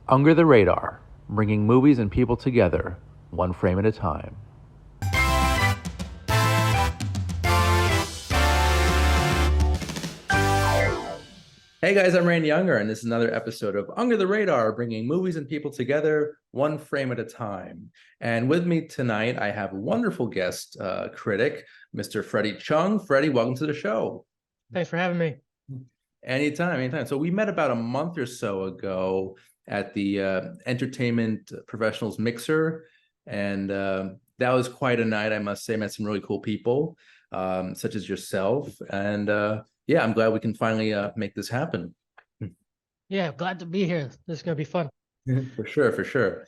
Under the Radar, bringing movies and people together, one frame at a time. Hey guys, I'm Randy Younger, and this is another episode of Under the Radar, bringing movies and people together, one frame at a time. And with me tonight, I have a wonderful guest critic, Mr. Freddie Chung. Freddie, welcome to the show. Thanks for having me. Anytime, anytime. So we met about a month or so ago at the Entertainment Professionals Mixer, and that was quite a night, I must say. Met some really cool people, such as yourself, and yeah, I'm glad we can finally make this happen. Yeah, glad to be here. This is gonna be fun. For sure, for sure.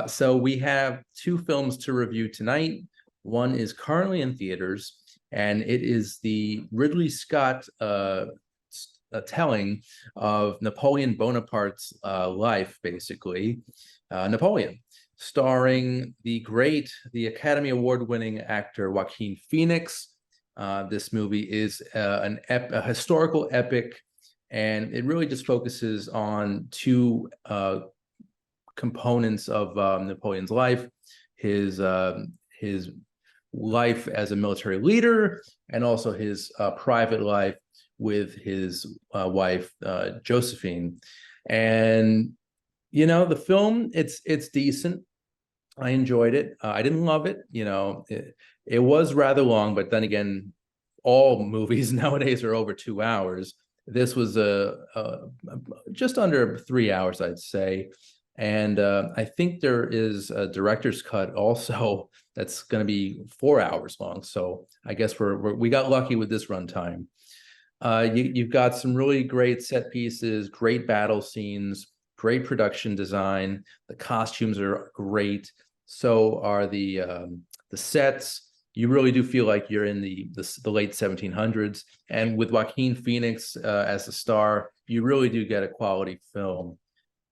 So we have two films to review tonight. One is currently in theaters, and it is the Ridley Scott telling of Napoleon Bonaparte's life, basically. Napoleon, starring the Academy Award-winning actor Joaquin Phoenix. This movie is a historical epic, and it really just focuses on two components of Napoleon's life: his life as a military leader, and also his private life with his wife Josephine. And the film, it's decent. I enjoyed it. I didn't love it. It was rather long, but then again, all movies nowadays are over 2 hours. This was just under 3 hours, I'd say. And I think there is a director's cut also that's going to be 4 hours long. So I guess we got lucky with this runtime. You've got some really great set pieces, great battle scenes, great production design. The costumes are great. So are the sets. You really do feel like you're in the late 1700s. And with Joaquin Phoenix as the star, you really do get a quality film.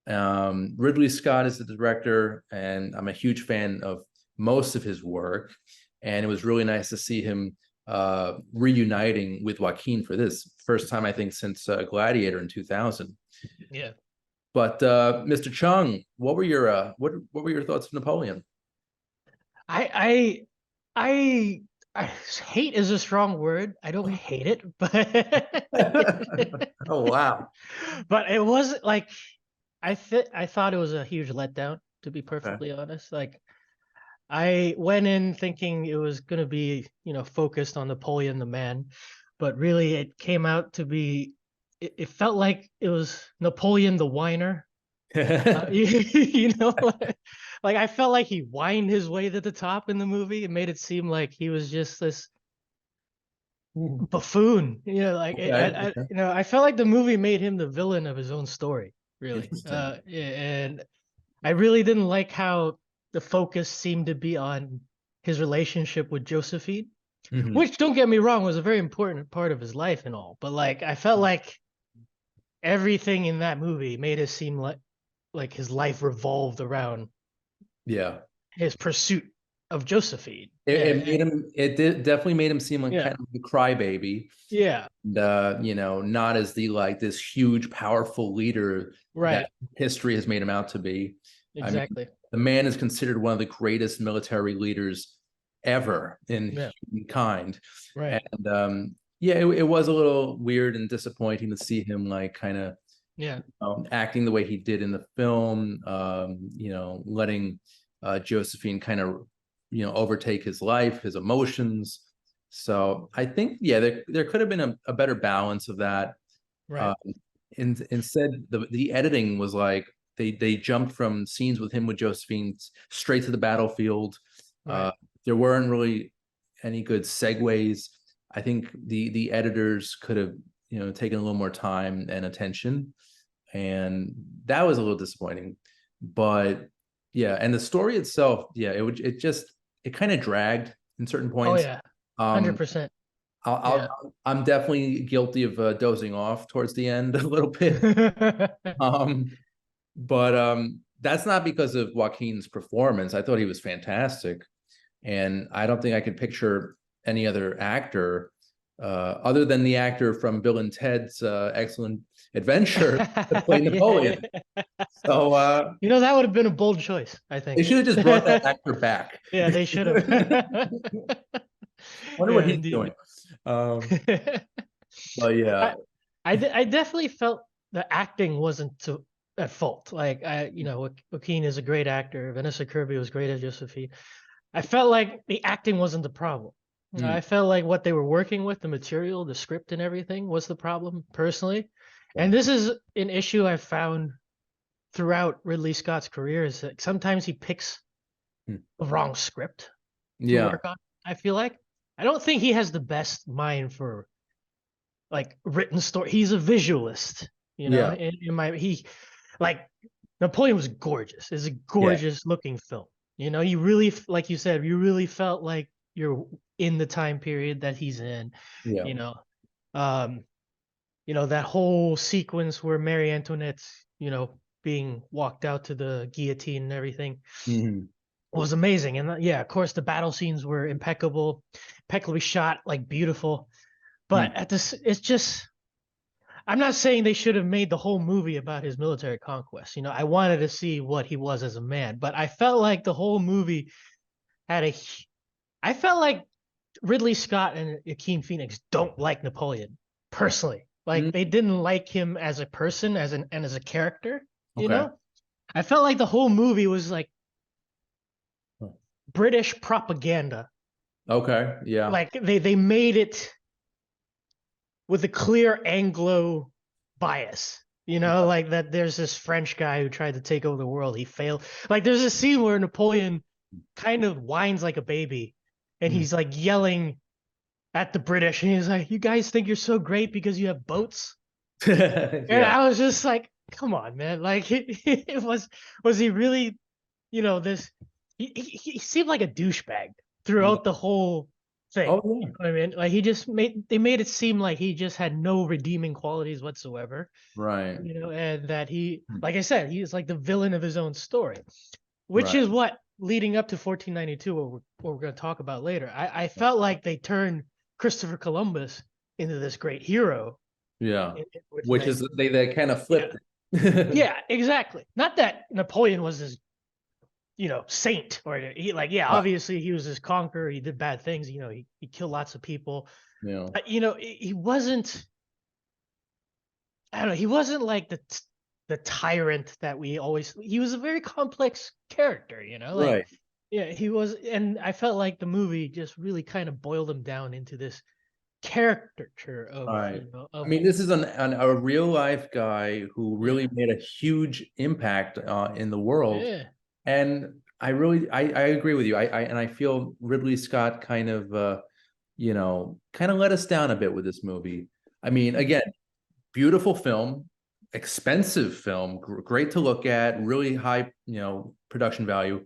Ridley Scott is the director, and I'm a huge fan of most of his work. And it was really nice to see him reuniting with Joaquin for this first time, I think, since Gladiator in 2000. Yeah. But Mr. Chung, what were your thoughts of Napoleon? I I I hate is a strong word. I don't hate it, but Oh wow. but it was like I thought it was a huge letdown, to be Okay. perfectly honest. Like I went in thinking it was gonna be, focused on Napoleon the man, but really it came out to be it felt like it was Napoleon the whiner. You know, like I felt like he whined his way to the top in the movie. It made it seem like he was just this buffoon. Okay. I felt like the movie made him the villain of his own story, really. Interesting. Yeah, and I really didn't like how the focus seemed to be on his relationship with Josephine, Mhm. which, don't get me wrong, was a very important part of his life and all. But like, I felt like everything in that movie made it seem like his life revolved around Yeah. his pursuit of Josephine. It made him. It did definitely made him seem like Yeah, kind of the crybaby, yeah, and not as the like this huge, powerful leader that right, history has made him out to be. I mean, exactly. the man is considered one of the greatest military leaders ever in Yeah, humankind, right. and yeah, it was a little weird and disappointing to see him like kind of Yeah, acting the way he did in the film, letting Josephine kind of, overtake his life, his emotions. So I think, yeah, there could have been a better balance of that. right, Um, Instead, the editing was like they jumped from scenes with him with Josephine straight to the battlefield. Uh, right. there weren't really any good segues. I think the editors could have, taken a little more time and attention, and that was a little disappointing. But yeah, and the story itself, yeah, it kind of dragged in certain Oh points. yeah, Um, 100%. I'll, Yeah. I'm definitely guilty of dozing off towards the end a little bit. Um, but that's not because of Joaquin's performance. I thought he was fantastic, and I don't think I could picture any other actor other than the actor from Bill and Ted's excellent adventure to play Yeah. Napoleon. So That would have been a bold choice, I they think. should have just brought that actor back. Yeah, they should have. Wonder what Yeah, he's indeed. doing. But yeah. I, I definitely felt the acting wasn't at fault. Like Joaquin is a great actor. Vanessa Kirby was great as Josephine. I felt like the acting wasn't the problem. Mm, I felt like what they were working with, the material, the script, and everything was the problem personally. And okay. this is an issue I've found throughout Ridley Scott's career is that sometimes he picks Mm, the wrong script to yeah. work on. I feel like I don't think he has the best mind for like written story. He's a visualist, Yeah. in my he like Napoleon was gorgeous. It's a Yeah. gorgeous looking film. You really, like you said, you really felt like you're in the time period that he's in. Yeah. You know, um, that whole sequence where Marie Antoinette's, being walked out to the guillotine and everything Mhm. was amazing. And yeah, of course, the battle scenes were impeccably shot, like beautiful. Mm. But it's just I'm not saying they should have made the whole movie about his military conquest. I wanted to see what he was as a man, but I felt like the whole movie had a. I felt like Ridley Scott and Joaquin Phoenix don't like Napoleon personally. Like Mm. they didn't like him as a person, as a character. You Okay. know, I felt like the whole movie was like British propaganda. Okay. Yeah. Like they made it with a clear Anglo bias. Like that there's this French guy who tried to take over the world. He failed. Like there's a scene where Napoleon kind of whines like a baby and Mm. he's like yelling at the British and he's like, "You guys think you're so great because you have boats?" And Yeah. I was just like, "Come on, man. Like it was he really, this he seemed like a douchebag Yeah. throughout the whole thing. Oh You yeah. know what I mean? Like they made it seem like he just had no redeeming qualities whatsoever, Right. and that he, Mm. like I said, he is like the villain of his own story, which Right. is what leading up to 1492, what we're going to talk about later. I felt like they turned Christopher Columbus into this great hero, Yeah. in which Which is they kind of yeah, flipped it. yeah, exactly. Not that Napoleon was this saint or he like yeah, Right. obviously he was this conqueror, he did bad things, he killed lots of people, Yeah. but he wasn't, I don't know, he wasn't like the tyrant that he was a very complex character, like Right. yeah, he was. And I felt like the movie just really kind of boiled him down into this caricature All of right. I of mean, this is a real life guy who yeah, really made a huge impact in the world. yeah, And I agree with you. I feel Ridley Scott kind of kind of let us down a bit with this movie. I mean, mhm, again, beautiful film, expensive film, great to look at, really high, production value,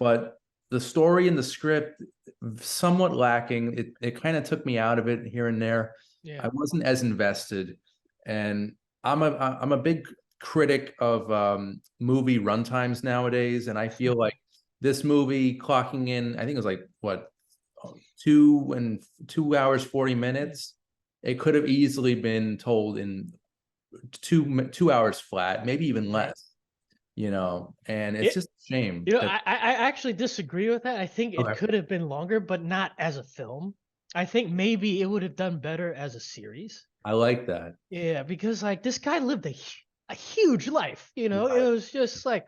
but the story and the script somewhat lacking. It kind of took me out of it here and there. yeah, I wasn't as invested, and I'm a big critic of movie runtimes nowadays, and I feel like this movie clocking in, I think it was like what 2 hours 40 minutes. It could have easily been told in 2 hours flat, maybe even right. less. And it's It, just a shame that. I actually disagree with that. I think it Okay. could have been longer, but not as a film. I think maybe it would have done better as a series. I like that. Yeah, because like this guy lived a huge life. It Right. was just like,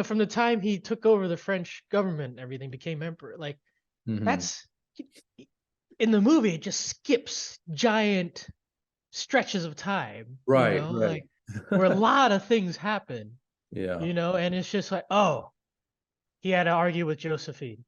from the time he took over the French government and everything, became emperor. Like Hmm. that's in the movie. It just skips giant stretches of time. Right, right. Like where a lot of things happen. Yeah. And it's just like, oh, he had to argue with Josephine.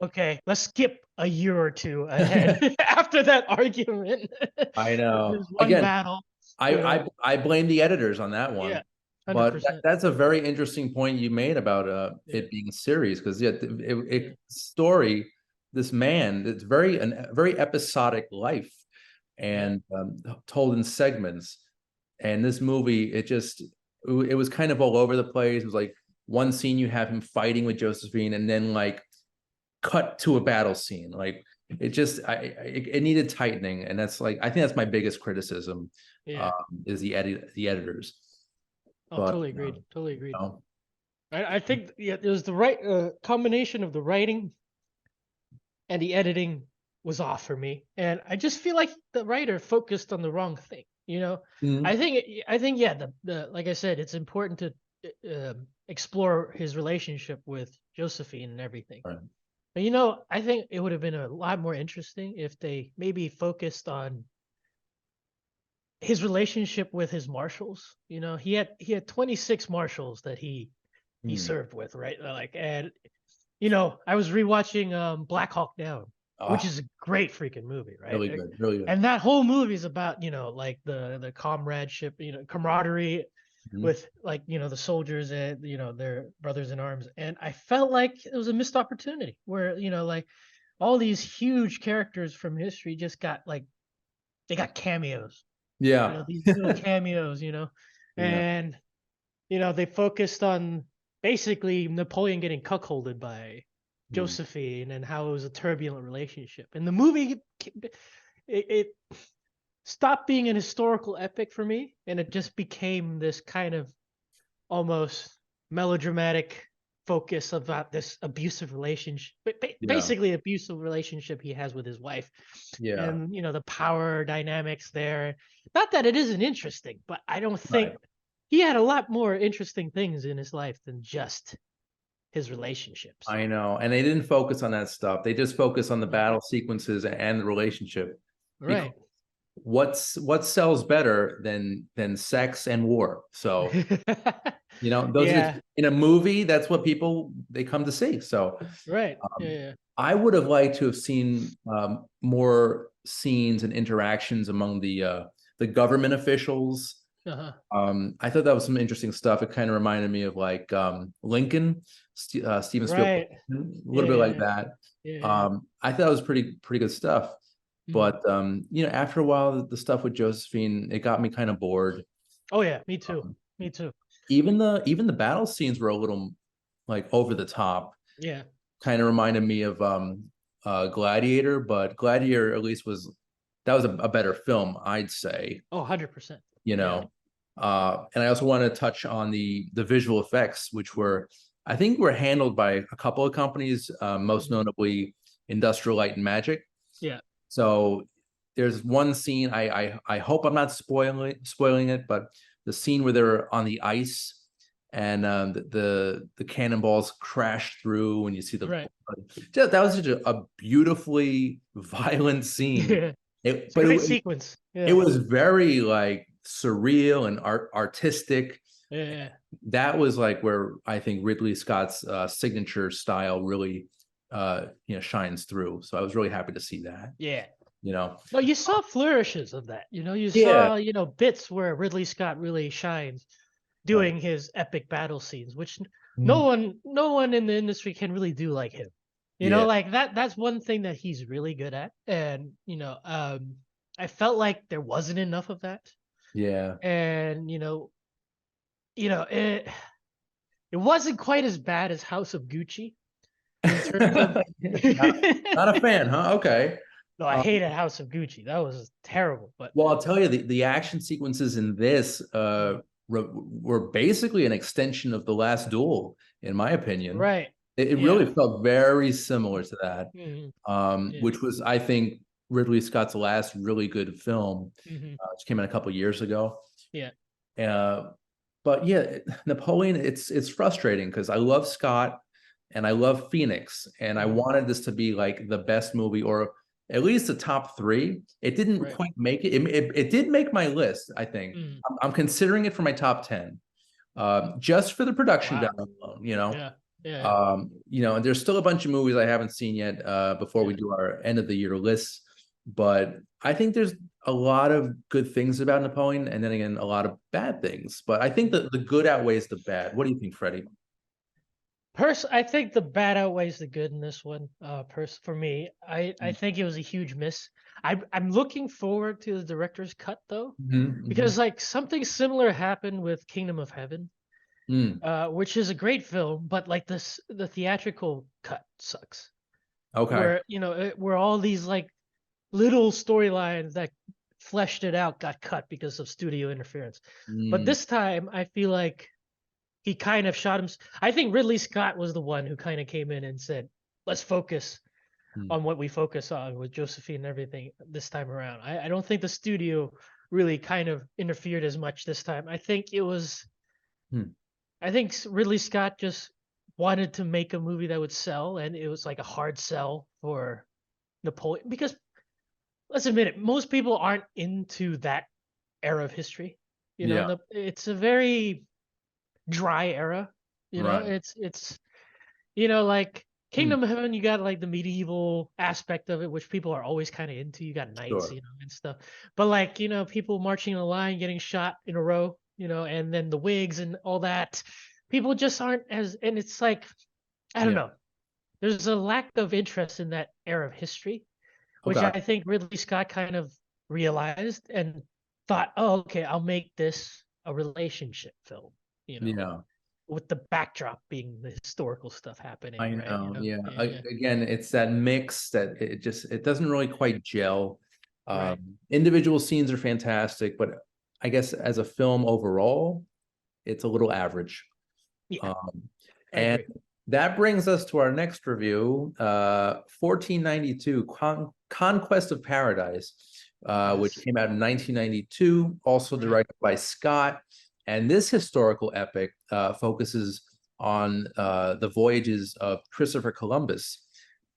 Okay, let's skip a year or two ahead after that argument. I know. There's one Again, battle, I you know. I I blame the editors on that Yeah, one. But 100%. that's a very interesting point you made about Yeah, it being a series, because yeah, yeah, story, this man, it's a very episodic life, yeah, and told in segments. And this movie, it was kind of all over the place. It was like one scene you have him fighting with Josephine, and then like cut to a battle scene. Like it just it needed tightening, and that's like I think that's my biggest criticism Yeah. is the editors. Oh, But totally agreed. Totally agreed. know, I think yeah, it was the right combination of the writing and the editing was off for me, and I just feel like the writer focused on the wrong thing. You know, mm, I think yeah, the like I said, it's important to explore his relationship with Josephine and everything. right. But you know, I think it would have been a lot more interesting if they maybe focused on his relationship with his marshals. You know, he had 26 marshals that he Mm. served with, right? Like, and you know, I was rewatching Black Hawk Down, which Oh, is a great freaking movie, right? really good, really good. And that whole movie is about, you know, like the comradeship, you know, camaraderie Mhm. with like, you know, the soldiers and, you know, their brothers in arms. And I felt like it was a missed opportunity where, you know, like all these huge characters from history just got like they got cameos, you know, Yeah, these little cameos, you know. yeah. And you know, they focused on basically Napoleon getting cuckolded by Mm. Josephine and how it was a turbulent relationship. And the movie, it stopped being an historical epic for me, and it just became this kind of almost melodramatic focus about this abusive relationship, Yeah, basically abusive relationship he has with his wife, yeah, and you know the power dynamics there. Not that it isn't interesting, but I don't think right. he had a lot more interesting things in his life than just his relationships. I know. And they didn't focus on that stuff. They just focus on the Mm. battle sequences and the relationship. Because Right. what sells better than sex and war? So, those are Yeah. in a movie, that's what people they come to see. So, Right. um, Yeah. I would have liked to have seen more scenes and interactions among the government officials. Uh-huh. I thought that was some interesting stuff. It kind of reminded me of like Lincoln, Steven Spielberg, Right. a Yeah. little bit like Yeah. that. Yeah. Yeah. I thought it was pretty good stuff. Mhm. But after a while, the stuff with Josephine, it got me kind of bored. Oh yeah. Me too. Um, Me too. even the battle scenes were a little like over the top. Yeah. Kind of reminded me of Gladiator, but Gladiator at least that was a better film, I'd say. Oh, 100%. you Yeah. know. And I also want to touch on the visual effects, which I think were handled by a couple of companies, most Mhm. notably Industrial Light and Magic. Yeah. So there's one scene, I hope I'm not spoiling it, but the scene where they're on the ice and the cannonballs crash through and you see the Right. that was such a beautifully violent scene. Yeah. It, It's a but great it, sequence. it Yeah. was very like surreal and artistic. Yeah. That was like where I think Ridley Scott's signature style really shines through. So I was really happy to see that. Yeah. You know, No, you saw flourishes of that. You know, you yeah, saw, you know, bits where Ridley Scott really shines right. doing his epic battle scenes, which Mhm. no one in the industry can really do like him. You know, Yeah, like that's one thing that he's really good at. And, I felt like there wasn't enough of that. yeah. And, it wasn't quite as bad as House of Gucci in terms of not, not a fan, huh? Okay. No, I Um, hated House of Gucci. That was terrible. But well, I'll tell you, the action sequences in this Mm. were basically an extension of the last duel, in my opinion. Right. It really Yeah. felt very similar to that, Mhm. Yeah. which was, I think, Ridley Scott's last really good film, Mhm. which came out a couple of years ago. Yeah. Uh, but yeah, Napoleon, it's frustrating because I love Scott and I love Phoenix, and I Mhm. wanted this to be like the best movie or at least the top three. It didn't Right. quite make it. It did make my list, I think. Mhm. I'm considering it for my top 10, just for the production Wow. value alone. Yeah. Yeah. And there's still a bunch of movies I haven't seen yet before we Yeah. do our end of the year lists. But I think there's a lot of good things about Napoleon, and then again, a lot of bad things. But I think that the good outweighs the bad. What do you think, Freddie? I think the bad outweighs the good in this one. For me, I think it was a huge miss. I'm looking forward to the director's cut though, Mm-hmm, because like something similar happened with Kingdom of Heaven, mm-hmm. which is a great film, but like the theatrical cut sucks. Okay. where where all these like little storylines that fleshed it out got cut because of studio interference. But Mm, this time, I feel like he kind of shot him. I think Ridley Scott was the one who kind of came in and said, "Let's focus mm, on what we focus on with Josephine and everything this time around." I don't think the studio really kind of interfered as much this time. mm. I think Ridley Scott just wanted to make a movie that would sell, and it was like a hard sell for Napoleon because let's admit it, most people aren't into that era of history. Yeah. It's a very dry era. Right. It's like Mm, Kingdom of Heaven, you got like the medieval aspect of it, which people are always kind of into. You got knights, sure. and stuff. But like, people marching in a line, getting shot in a row, and then the wigs and all that. People just aren't as, and it's like, I don't Yeah. know. There's a lack of interest in that era of history, which Okay. I think Ridley Scott kind of realized and thought, oh, okay, I'll make this a relationship film, you know, Yeah. with the backdrop being the historical stuff happening, I right? know. Yeah. Yeah, yeah, Again, it's that mix that it doesn't really quite gel. right. Individual scenes are fantastic, but I guess as a film overall, it's a little average. Yeah, Um, I and agree. that brings us to our next review, 1492, Conquest of Paradise, which Yes. came out in 1992, also Right. directed by Scott. And this historical epic focuses on the voyages of Christopher Columbus.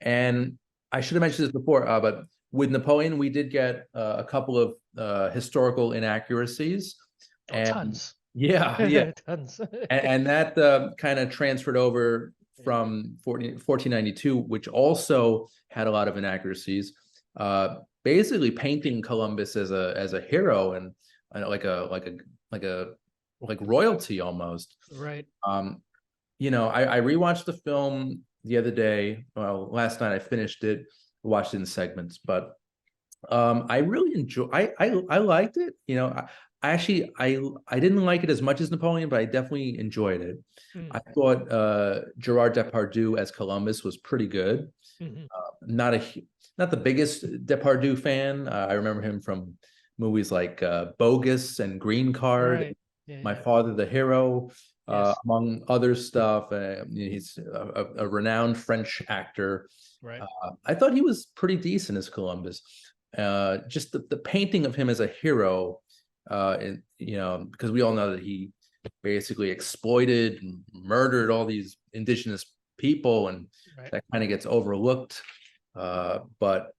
And I should have mentioned this before, but with Napoleon, we did get a couple of historical inaccuracies. Oh, And tons. yeah, yeah, Tons. and that kind of transferred over from 1492, which also had a lot of inaccuracies, basically painting Columbus as a hero and like a like royalty almost. Right. Um, I rewatched the film the other day. Well, last night I finished it, watched it in segments, but I really enjoy. I liked it. I actually I didn't like it as much as Napoleon, but I definitely enjoyed it. I Mm. thought Gerard Depardieu as Columbus was pretty good. Hmm. Not not the biggest Depardieu fan. I remember him from movies like Bogus and Green Card, Right. Yeah, My yeah. Father the Hero, Yes. among other stuff. He's a renowned French actor. Right. I thought he was pretty decent as Columbus. Just the painting of him as a hero, because we all know that he basically exploited and murdered all these indigenous people, and Right. that kind of gets overlooked. But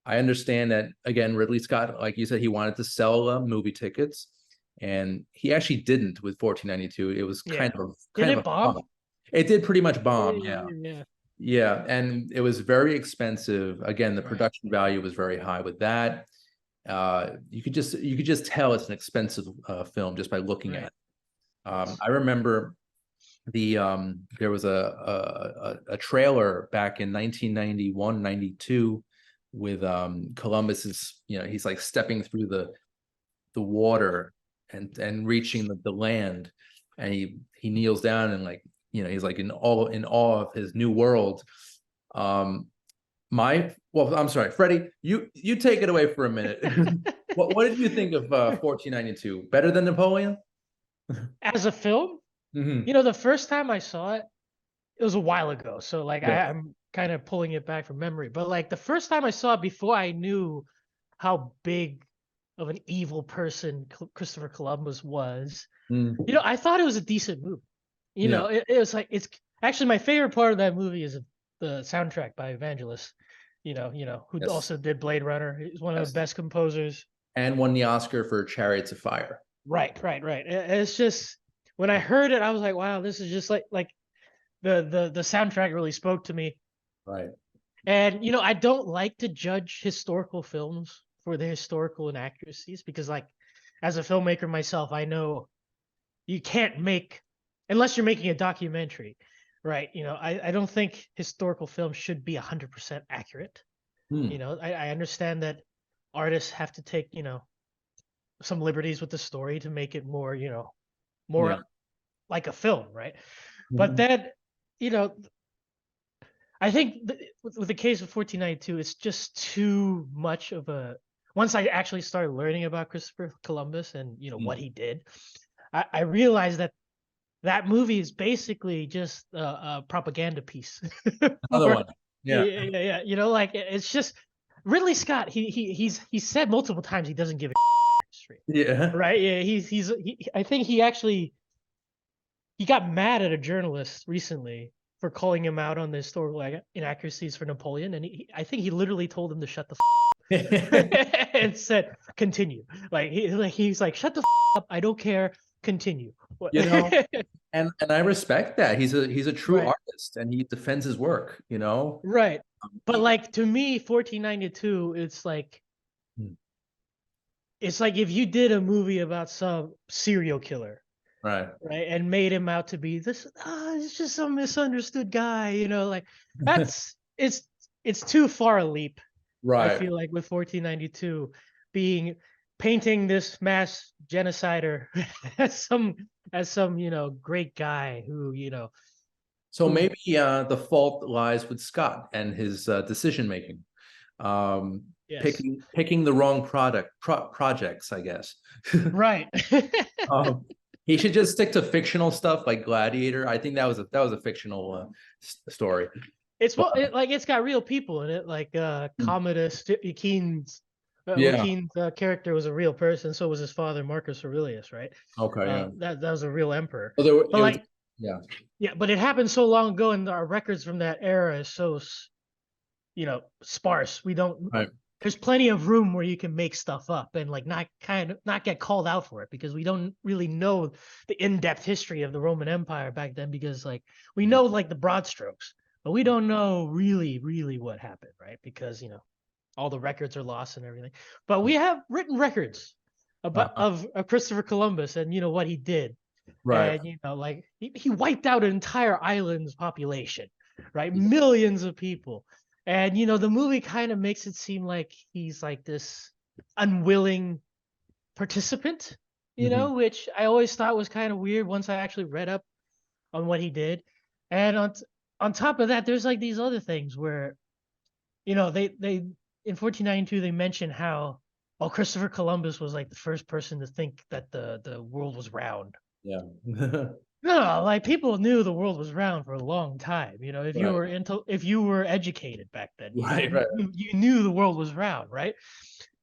I understand that again, Ridley Scott, like you said, he wanted to sell movie tickets, and he actually didn't with 1492. It was Yeah. Did kind of it a bomb? bomb. It did pretty much bomb, yeah. Yeah. Yeah, and it was very expensive. Again, the Right. production value was very high with that. You could just tell it's an expensive film just by looking at Right. it. Yes. I remember there was a trailer back in 1991, 92 with Columbus's, he's like stepping through the water and reaching the land, and he kneels down and like, he's like in awe of his new world. um well, I'm sorry, Freddie, you take it away for a minute. What did you think of 1492? Better than Napoleon? As a film, Hmm. the first time I saw it, it was a while ago. So like Yeah. I'm kind of pulling it back from memory. But like the first time I saw it before I knew how big of an evil person Christopher Columbus was, Mm, I thought it was a decent movie. yeah. It was like it's actually my favorite part of that movie is the soundtrack by Evangelist. Who Yes. also did Blade Runner. He's one of the Yes. best composers. And won the Oscar for Chariots of Fire. Right, right, right. It's just when I heard it, I was like, wow, this is just like the soundtrack really spoke to me. Right. And I don't like to judge historical films for the historical inaccuracies because like as a filmmaker myself, I know you can't make unless you're making a documentary, right? I don't think historical films should be 100% accurate. Hmm. I understand that artists have to take, some liberties with the story to make it more, more Yeah. like a film, right? But Mhm. then, you know, I think with the case of 1492, it's just too much of a. Once I actually started learning about Christopher Columbus and what Mm. he did, I realized that that movie is basically just a propaganda piece. Another For one. Yeah. yeah, yeah, yeah. Like it's just Ridley Scott. He's said multiple times he doesn't give a history, Yeah. right? Yeah, I think he got mad at a journalist recently for calling him out on the historical inaccuracies for Napoleon, and I think he literally told him to shut the and said, "Continue." He's like, "Shut the up! I don't care. Continue." You know, and I respect that. He's a true Right, artist and he defends his work, you know. right. But He- like to me, 1492, Hmm. it's like if you did a movie about some serial killer, Right. right, and made him out to be it's just some misunderstood guy, like that's it's too far a leap. I Right. feel like with 1492 being painting this mass genocider as some great guy So who maybe the fault lies with Scott and his decision making. yes, Picking the wrong projects, I guess. right. Um, he should just stick to fictional stuff like Gladiator. I think that was a fictional story. It's But well, it's got real people in it, like Commodus Keen's yeah. character was a real person. So was his father, Marcus Aurelius, right? Okay. Yeah. That was a real emperor. So there, But it was. like, Yeah. yeah, but it happened so long ago, and our records from that era is so sparse. We don't. Right. There's plenty of room where you can make stuff up and like not get called out for it because we don't really know the in-depth history of the Roman Empire back then because like we know like the broad strokes, but we don't know really what happened, right? Because all the records are lost and everything. But we have written records about Uh, of Christopher Columbus and what he did. right. And like he wiped out an entire island's population, right? Millions of people. And the movie kind of makes it seem like he's like this unwilling participant, Mhm. which I always thought was kind of weird once I actually read up on what he did. And on top of that, there's like these other things where, they in 1492 they mention how Christopher Columbus was like the first person to think that the world was round. Yeah. No, like people knew the world was round for a long time. Right. If you were educated back then, Right. Right. you knew the world was round, right?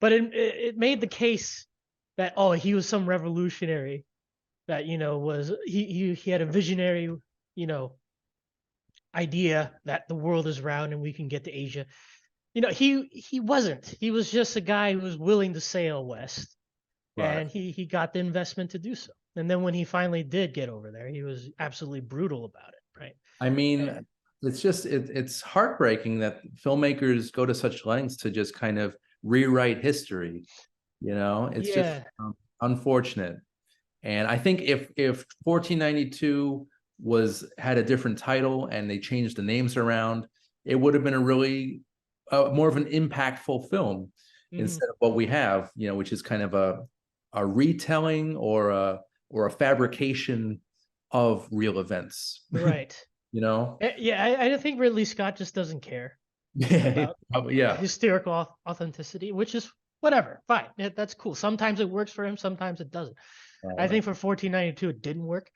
But it made the case that he was some revolutionary that was he had a visionary you know idea that the world is round and we can get to Asia. He wasn't. He was just a guy who was willing to sail west, Right. and he got the investment to do so. And then when he finally did get over there, he was absolutely brutal about it, right? I mean, And it's heartbreaking that filmmakers go to such lengths to just kind of rewrite history. It's just yeah, unfortunate. And I think if 1492 had a different title and they changed the names around, it would have been a really more of an impactful film mhm, instead of what we have, which is kind of a retelling or a fabrication of real events. right. you know? Yeah, I think Ridley Scott just doesn't care Yeah, about probably, yeah. historical authenticity, which is whatever, fine. That's cool. Sometimes it works for him, sometimes it doesn't. I Right. think for 1492 it didn't work.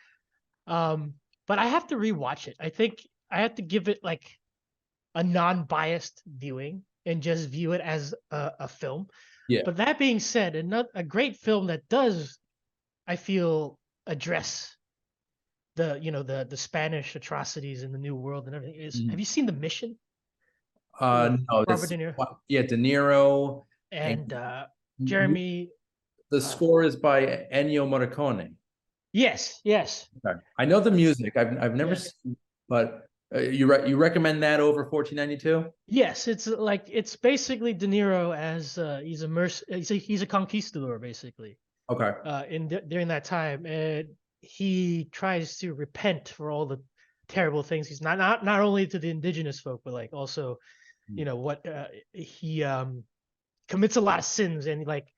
Um, but I have to rewatch it. I think I have to give it like a non-biased viewing and just view it as a film. Yeah. But that being said, a great film that does, I feel, address the Spanish atrocities in the New World and everything is. Have Mhm. you seen The Mission with No, Robert this, De Niro yeah, De Niro, and and Jeremy? the Uh, score is by Ennio Morricone. yes, yes, Okay. I know the music. I've never yeah. seen, but you recommend that over 1492? Yes, it's basically De Niro as he's a conquistador basically. Okay. During that time, and he tries to repent for all the terrible things he's not only to the indigenous folk, but like also what he commits a lot of sins and like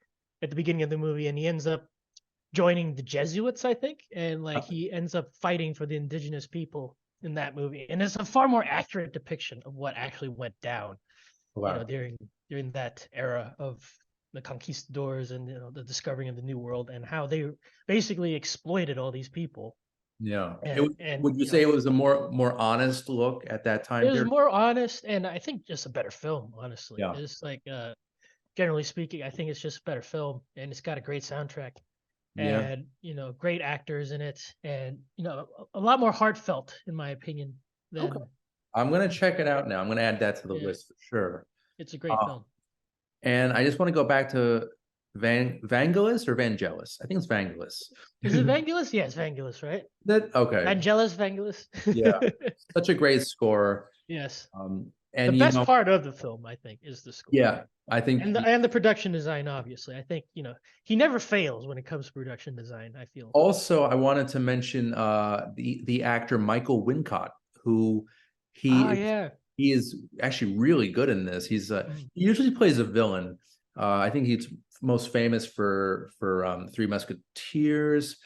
at the beginning of the movie, and he ends up joining the Jesuits, I think, and like he ends up fighting for the indigenous people in that movie, and it's a far more accurate depiction of what actually went down, Wow. during that era of the conquistadors and the discovering of the new world, and how they basically exploited all these people. Yeah. And Would you say it was a more honest look at that it time was period? more honest, and I think just a better film. Honestly, Yeah. it's like generally speaking, I think it's just a better film, and it's got a great soundtrack, Yeah. and great actors in it, and a lot more heartfelt, in my opinion, Okay. than I'm gonna check it out now. I'm gonna add that to the yeah. list for sure. It's a great Uh, film. and I just want to go back to Vangelis or Vangelis. I think it's Vangelis. Is it Vangelis? Yeah, it's Vangelis, right? That okay. Vangelis, Vangelis. Yeah. Such a great score. Yes. The And best part of the film, I think, is the score. yeah, I think And the production design, obviously. I think, he never fails when it comes to production design, I feel. also I wanted to mention the actor Michael Wincott, who Ah, he yeah. he is actually really good in this. He usually plays a villain. I think he's most famous for Three Musketeers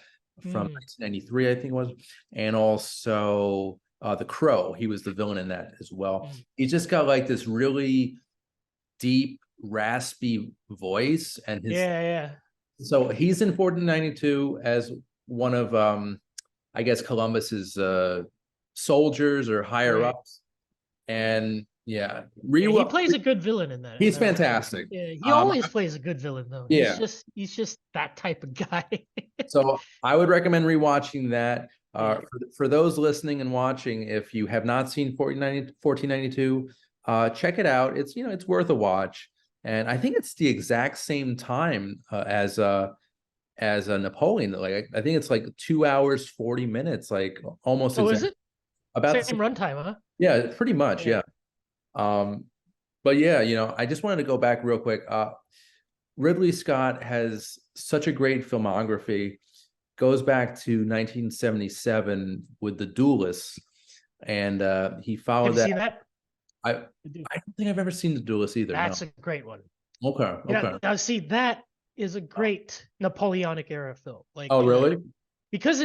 from Mm. 1993, I think it was, and also The Crow. He was the villain in that as well. He's just got like this really deep, raspy voice, and Yeah. so he's in 1492 as one of I guess Columbus's soldiers or higher Right. ups. And yeah, Yeah, he plays a good villain in that, he's I would say. fantastic. Yeah, he always plays a good villain though. Yeah, He's just that type of guy. so I would recommend rewatching that. Yeah. For those listening and watching, if you have not seen 1492, check it out. It's worth a watch. And I think it's the exact same time as a Napoleon. Like I think it's like 2 hours 40 minutes, like almost Oh, is exact it? about the Same same. runtime, huh? Yeah, pretty much. Yeah. Yeah. Um, but yeah, I just wanted to go back real quick. Ridley Scott has such a great filmography. Goes back to 1977 with The Duelists, and he Have followed you that. seen that? I I don't think I've ever seen The Duelists either. No. That's a great one. Okay. Yeah, Okay. now see, that is a great Napoleonic era film. Oh, Like, really? because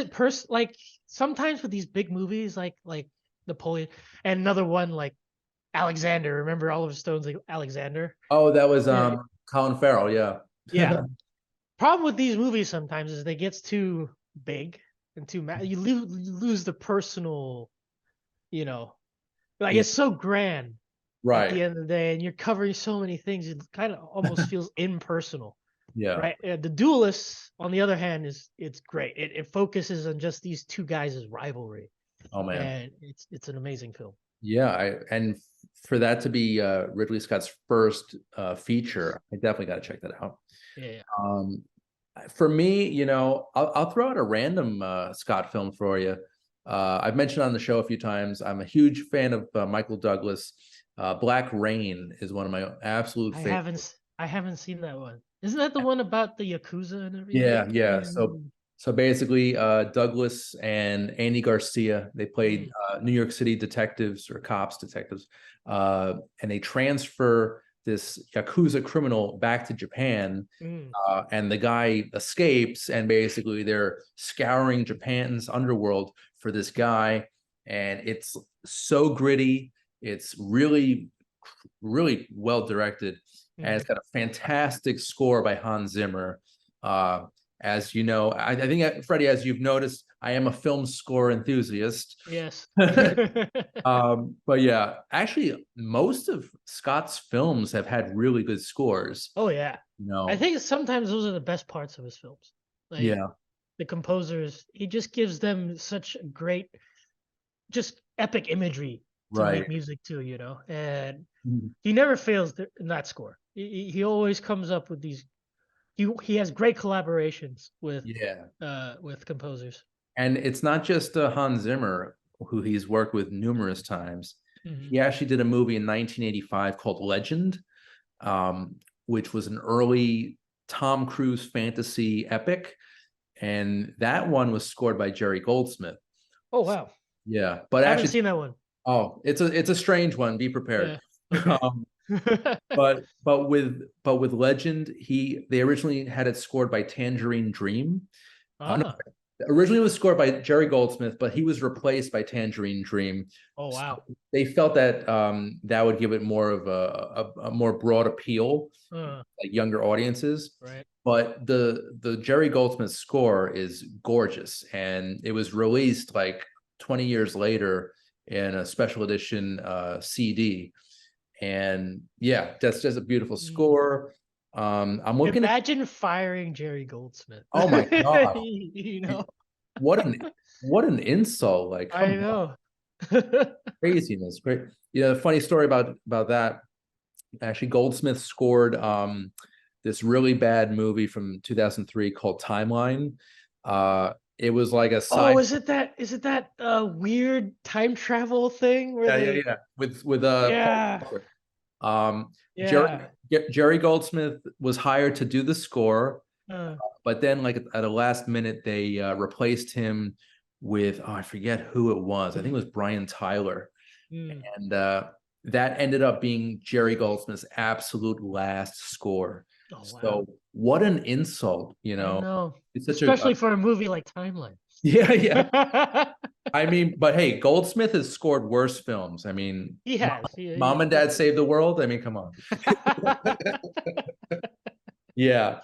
like sometimes with these big movies, like Napoleon, and another one like Alexander. Remember Oliver Stone's like Alexander? Oh, that was Yeah. Colin Farrell. Yeah. Yeah. Problem with these movies sometimes is they gets too big and you lose the personal, like Yeah. it's so grand at the Right. end of the day, and you're covering so many things. It kind of almost feels impersonal. Yeah. Right. The Duelists, on the other hand, it's great. It focuses on just these two guys' rivalry, Oh man. and it's an amazing film. Yeah. And for that to be Ridley Scott's first feature, I definitely got to check that out. Yeah. For me, I'll throw out a random Scott film for you. I've mentioned on the show a few times. I'm a huge fan of Michael Douglas. Black Rain is one of my absolute favorites. I haven't seen that one. Isn't that the one about the Yakuza and Yeah, everything? yeah. So basically, Douglas and Andy Garcia, they played New York City detectives or detectives, and they transfer this Yakuza criminal back to Japan, and the guy escapes, and basically they're scouring Japan's underworld for this guy, and it's so gritty. It's really, really well directed, and it's got a fantastic score by Hans Zimmer. As you know, I think, Freddie, as you've noticed, I am a film score enthusiast. Yes. But yeah, actually, most of Scott's films have had really good scores. Oh yeah. No. I think sometimes those are the best parts of his films. Like, Yeah. the composers, he just gives them such great, just epic imagery to Right. make music to, and he never fails in that score. He always comes up with these. He has great collaborations with composers. And it's not just Hans Zimmer, who he's worked with numerous times. He actually did a movie in 1985 called Legend, which was an early Tom Cruise fantasy epic, and that one was scored by Jerry Goldsmith. Oh wow! Yeah, but I haven't seen that one. Oh, it's a strange one. Be prepared. Yeah. Okay. but with Legend, they originally had it scored by Tangerine Dream. No, Originally, it was scored by Jerry Goldsmith, but he was replaced by Tangerine Dream. Oh So wow. they felt that that would give it more of a more broad appeal, Uh, like younger audiences. right. But the Jerry Goldsmith score is gorgeous, and it was released like 20 years later in a special edition CD. And yeah, that's just a beautiful Mm. score. I'm looking at, Imagine firing Jerry Goldsmith. oh my gosh, You know, what an what an insult! Like, I come on, know. craziness, great. You know, the funny story about that. Actually, Goldsmith scored this really bad movie from 2003 called Timeline. It was like a sci. Oh, is it that weird time travel thing where Yeah, yeah, they yeah. With Paul yeah, Walker. Um, Jerry yeah. Jerry Goldsmith was hired to do the score, Uh, but then like at the last minute they replaced him with, oh, I forget who it was. I think it was Brian Tyler, mm. and that ended up being Jerry Goldsmith's absolute last score. Oh wow. So what an insult, you I know. know. It's such Especially for a movie like Timeline. yeah, yeah. I mean, but hey, Goldsmith has scored worse films. I mean, He has. Mom and Dad Save the World. I mean, come on. Yeah,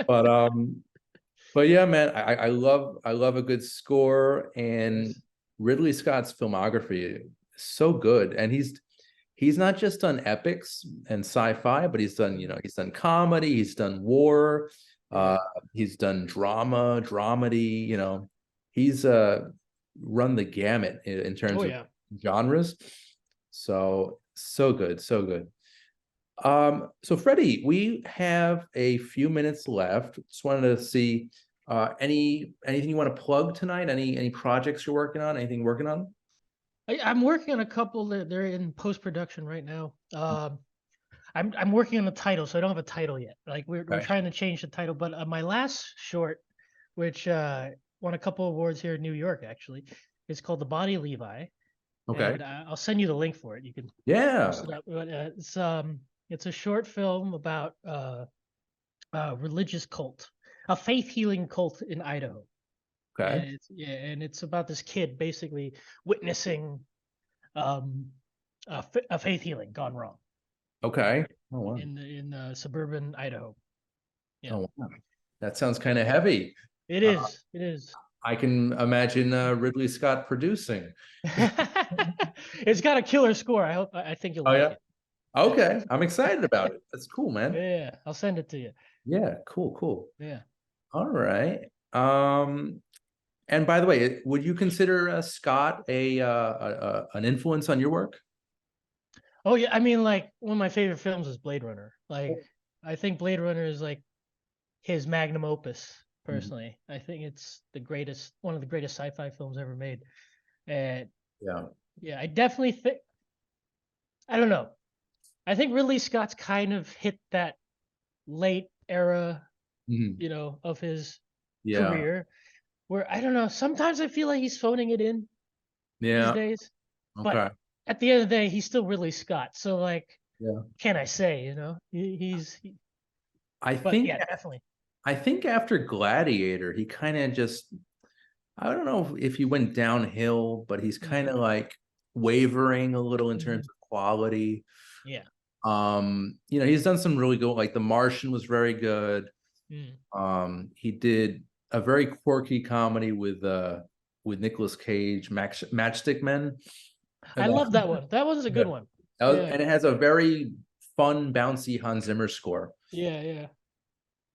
but yeah, man, I love a good score, and Yes. Ridley Scott's filmography is so good, and he's not just done epics and sci-fi, but he's done, you know, he's done comedy, he's done war, Yeah. uh, he's done drama, dramedy, you know, he's run the gamut in terms Oh of yeah. genres. So so good, so good. So Freddie, we have a few minutes left. Just wanted to see anything you want to plug tonight? Any projects you're working on? Anything you're working on? I'm working on a couple that they're in post production right now. I'm working on the title, so I don't have a title yet. Like we're Okay. trying to change the title, but my last short, which won a couple awards here in New York, actually, is called The Body of Levi, Okay. and I'll send you the link for it. You can Yeah. post it up. But it's a short film about religious cult, a faith healing cult in Idaho, Okay. and it's about this kid basically witnessing um a faith healing gone wrong Okay. Oh wow. in suburban Idaho. Yeah, Oh wow. That sounds kind of heavy. it Uh, is. It is. I can imagine Ridley Scott producing. It's got a killer score. I think you'll Oh like yeah. it. Okay. I'm excited about it. That's cool, man. Yeah, I'll send it to you. Yeah. Cool. Cool. Yeah. All right. And by the way, would you consider Scott an influence on your work? Oh yeah, I mean, like one of my favorite films is Blade Runner. Like I think Blade Runner is like his magnum opus. Mhm. Personally, I think it's one of the greatest sci-fi films ever made. And Yeah. yeah, I definitely think I don't know. I think Ridley Scott's kind of hit that late era, Mhm. of his Yeah. career where I don't know, sometimes I feel like he's phoning it in these Yeah. days, but Okay. at the end of the day, he's still Ridley Scott. So like, Yeah. can I say, I but think yeah, definitely. I think after Gladiator, he kind of just, I don't know if he went downhill, but he's kind Mm, of like wavering a little in terms mm, of quality. yeah. You know, he's done some really good, like The Martian was very good. Mm. He did a very quirky comedy with Nicolas Cage, Matchstick Men. I And love that one. That one's a yeah. good one. Yeah. And it has a very fun, bouncy Hans Zimmer score. Yeah, yeah.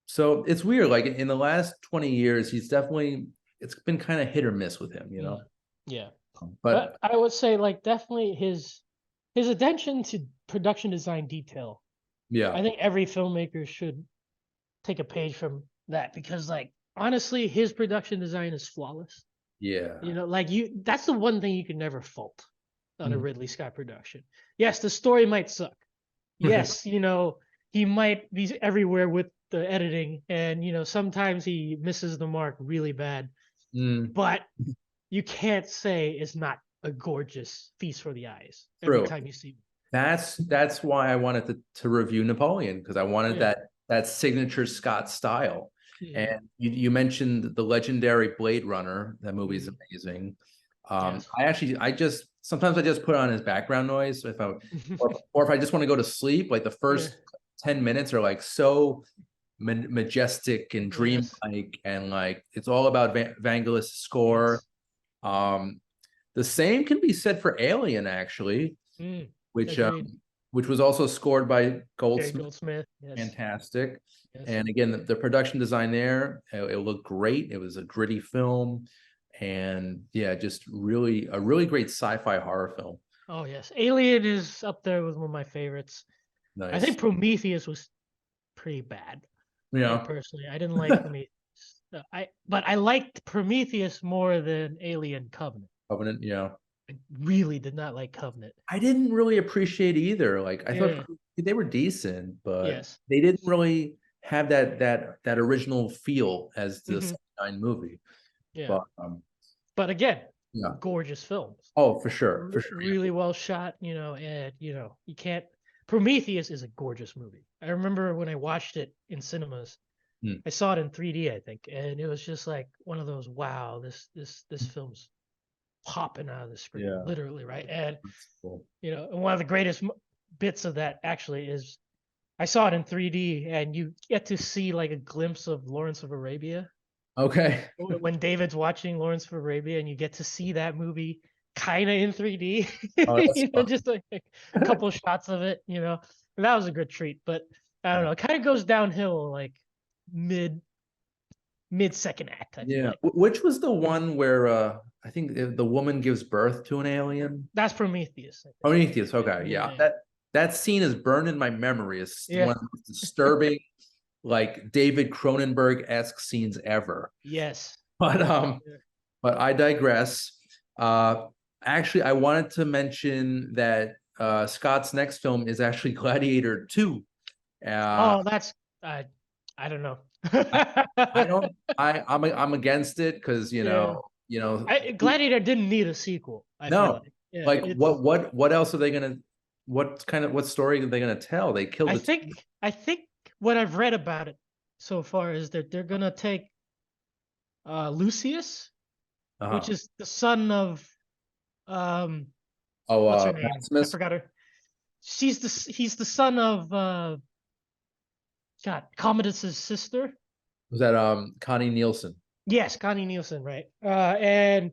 So it's weird. Like in the last 20 years, it's been kind of hit or miss with him, you know. Mm, yeah. But But I would say like definitely his attention to production design detail. yeah, I think every filmmaker should take a page from that because like honestly, his production design is flawless. yeah. Like that's the one thing you can never fault on a Mhm. Ridley Scott production. Yes, the story might suck. Yes, he might be everywhere with the editing and sometimes he misses the mark really bad, Mm, but you can't say it's not a gorgeous feast for the eyes every true. time you see it. That's why I wanted to review Napoleon, because I wanted Yeah. that signature Scott style. And Yeah. you mentioned the legendary Blade Runner. That movie is Mm, amazing. yes. I just sometimes I just put on as background noise or if I just want to go to sleep. Like the Yeah. first 10 minutes are like so majestic and Yes. dreamlike, and like it's all about Vangelis' score. Yes. Um, the same can be said for Alien, actually, Mm, which agreed. which was also scored by Jerry Goldsmith. Goldsmith. Yes. Fantastic. Yes. And again, the production design there, it looked great. It was a gritty film, and yeah, just really a really great sci-fi horror film. Oh yes. Alien is up there with one of my favorites. I Nice. think Prometheus was pretty bad. Like Yeah. personally, I didn't like Prometheus. But I liked Prometheus more than Alien Covenant. Covenant, yeah. I really did not like Covenant. I didn't really appreciate either. Like I thought Yeah. they were decent, but Yes. they didn't really have that original feel as the Hmm. 79 movie. Yeah. But But again, yeah. gorgeous films. Oh, for sure. For sure. Really well shot, and you can't. Prometheus is a gorgeous movie. I remember when I watched it in cinemas. Hmm. I saw it in 3D, I think, and it was just like one of those, wow, this film's popping out of the screen, Yeah. literally, right? And That's cool. and one of the greatest bits of that actually is I saw it in 3D, and you get to see like a glimpse of Lawrence of Arabia Okay. when David's watching Lawrence of Arabia, and you get to see that movie kind of in 3D, Oh, that's fun. just like a couple of shots of it, and that was a good treat. But I don't know, it kind of goes downhill like mid second act, I feel Yeah. like. Which was the one where I think the woman gives birth to an alien? That's Prometheus, I think. Prometheus. Okay. Yeah. Yeah. That scene is burned in my memory. It's Yeah. one of the most disturbing, like David Cronenberg-esque scenes ever. Yes. But Yeah. but I digress. Actually, I wanted to mention that Scott's next film is actually Gladiator 2. Oh, that's I don't know. I don't I'm against it because Yeah. Gladiator didn't need a sequel, I feel no, like. Yeah, like it's what else are they gonna what story are they gonna tell? They killed I the think I think what I've read about it so far is that they're gonna take Lucius, which uh-huh. is the son of um Oh what's her name? I Maximus. forgot her. He's the son of God, Commodus's sister. Was that Connie Nielsen? Yes, Connie Nielsen, right? And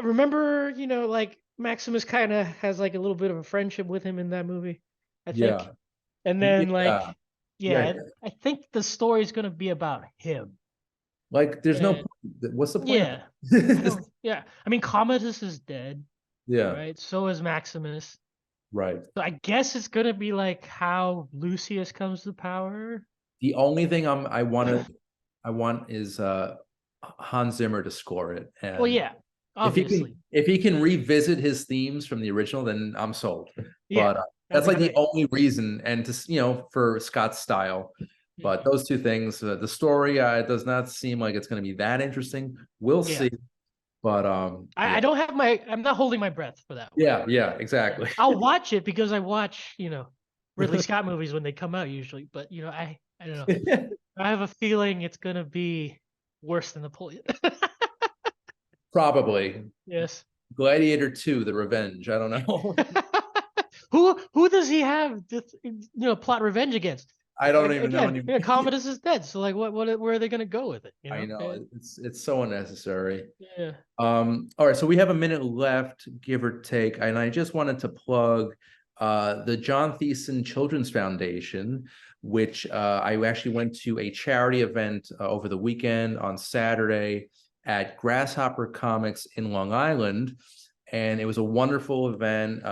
remember, like Maximus kind of has like a little bit of a friendship with him in that movie, I think. Yeah. And then like, Yeah. Yeah. yeah, I think the story's gonna be about him. Like there's no And what's the point of yeah, I it? don't. Yeah, I mean Commodus is dead, Yeah, right? So is Maximus. right. So I guess it's gonna be like how Lucius comes to power. The only thing I want is Hans Zimmer to score it. Well, And yeah, obviously, if he can revisit his themes from the original, then I'm sold. yeah, But that'd that's be like the great. only reason, and to for Scott's style. But Mhm. those two things, the story, it does not seem like it's going to be that interesting. We'll Yeah, see. But I yeah, don't have I'm not holding my breath for that one. yeah, Yeah. exactly. I'll watch it because I watch, Ridley Scott movies when they come out usually. But I don't know. I have a feeling it's gonna be worse than Napoleon. Probably Yes. Gladiator 2, The Revenge. I don't know. Who does he have to plot revenge against? I don't even know Again, anymore. yeah, Commodus is dead. So like where are they gonna go with it? I know it's so unnecessary. Yeah. All right, so we have a minute left, give or take, and I just wanted to plug the John Thiessen Children's Foundation, which I actually went to a charity event over the weekend on Saturday at Grasshopper Comics in Long Island, and it was a wonderful event.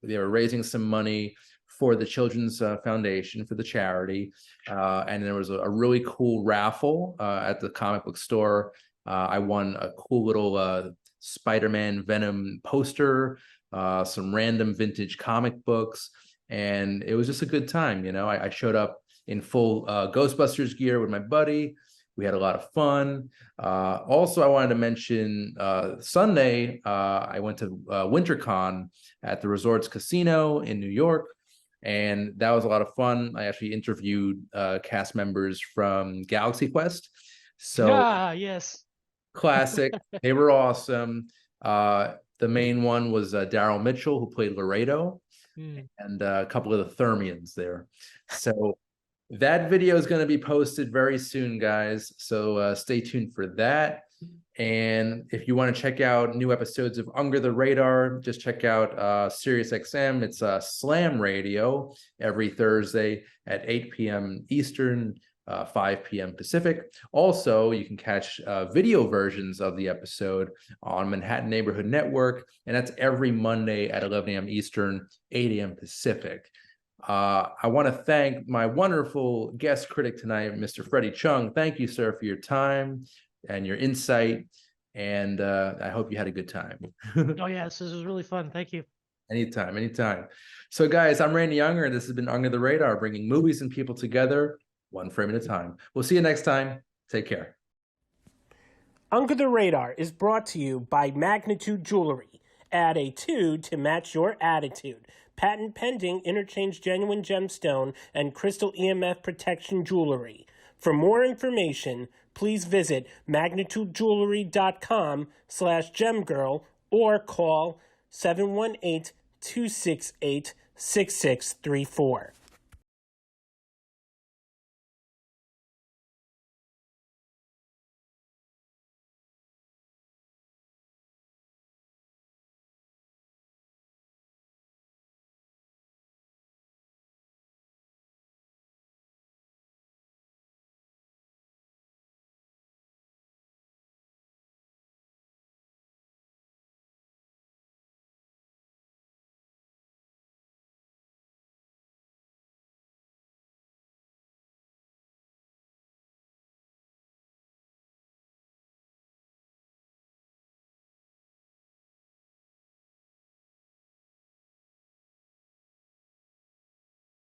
They were raising some money for the Children's Foundation for the charity, and there was a really cool raffle at the comic book store. I won a cool little Spider-Man Venom poster, some random vintage comic books, and it was just a good time. I showed up in full Ghostbusters gear with my buddy. We had a lot of fun. Also, I wanted to mention Sunday, I went to WinterCon at the Resorts Casino in New York. and that was a lot of fun. I actually interviewed cast members from Galaxy Quest. So yes. classic. They were awesome. The main one was Daryl Mitchell, who played Laredo, and a couple of the Thermians there. So that video is going to be posted very soon, guys. So stay tuned for that. And if you want to check out new episodes of Under the Radar, just check out Sirius XM. It's Slam Radio every Thursday at 8 p.m. Eastern, 5 p.m. Pacific. Also, you can catch video versions of the episode on Manhattan Neighborhood Network, and that's every Monday at 11 a.m. Eastern, 8 a.m. Pacific. I want to thank my wonderful guest critic tonight, Mr. Freddie Chung. Thank you, sir, for your time and your insight, and I hope you had a good time. Oh, yes, this was really fun. Thank you. Anytime. So, guys, I'm Randy Younger, and this has been Under the Radar, bringing movies and people together one frame at a time. We'll see you next time. Take care. Under the Radar is brought to you by Magnitude Jewelry. Add a 2 to match your attitude. Patent pending, interchange genuine gemstone and crystal EMF protection jewelry. For more information, please visit magnitudejewelry.com/gemgirl or call 718-268-6634.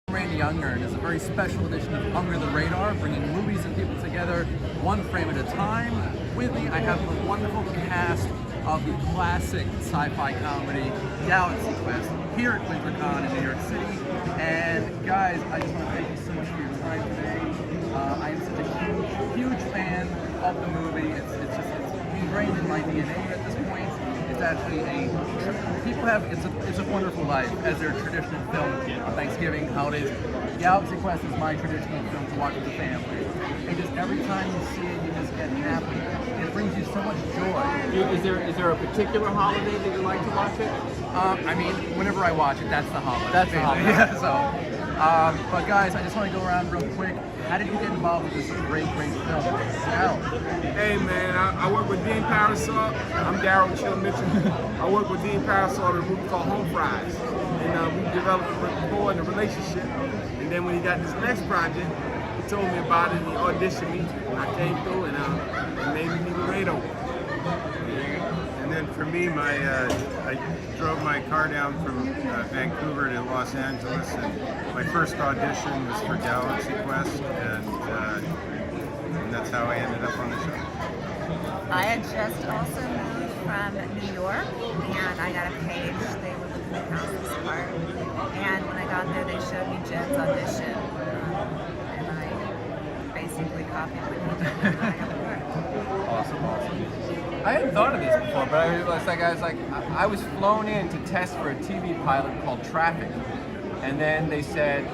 Randy Younger, and it's a very special edition of Under the Radar, bringing movies and people together one frame at a time. With me, I have the wonderful cast of the classic sci-fi comedy Galaxy Quest here at QuinterCon in New York City. And guys, I just want to thank you so much for your time today. I am such a huge fan of the movie. It's ingrained in my DNA at this point. It's actually it's a wonderful life as their traditional film on Thanksgiving, holidays. Galaxy Quest is my traditional film to watch with the family. And just every time you see it, you just get happy. It brings you so much joy. Is there a particular holiday that you like to watch it? I mean, whenever I watch it, that's the holiday. That's the holiday. Yeah, so, but guys, I just want to go around real quick. How did you get involved with this great film? Wow. Hey man, I work with Dean Parasol. I'm Daryl Chill Mitchell. I work with Dean Parasol in a movie called Home Fries. And we developed a rapport and a relationship. And then when he got this next project, he told me about it and he auditioned me. And I came through and made me Laredo. And then for me, I drove my car down from Vancouver to Los Angeles, and my first audition was for Galaxy Quest, and that's how I ended up on the show. I had just also moved from New York, and I got a page. They were looking to cast this part, and when I got there, they showed me Jen's audition, and I basically copied what he did, and I got the part. Awesome. I hadn't thought of this before, but I realized I was flown in to test for a TV pilot called Traffic, and then they said,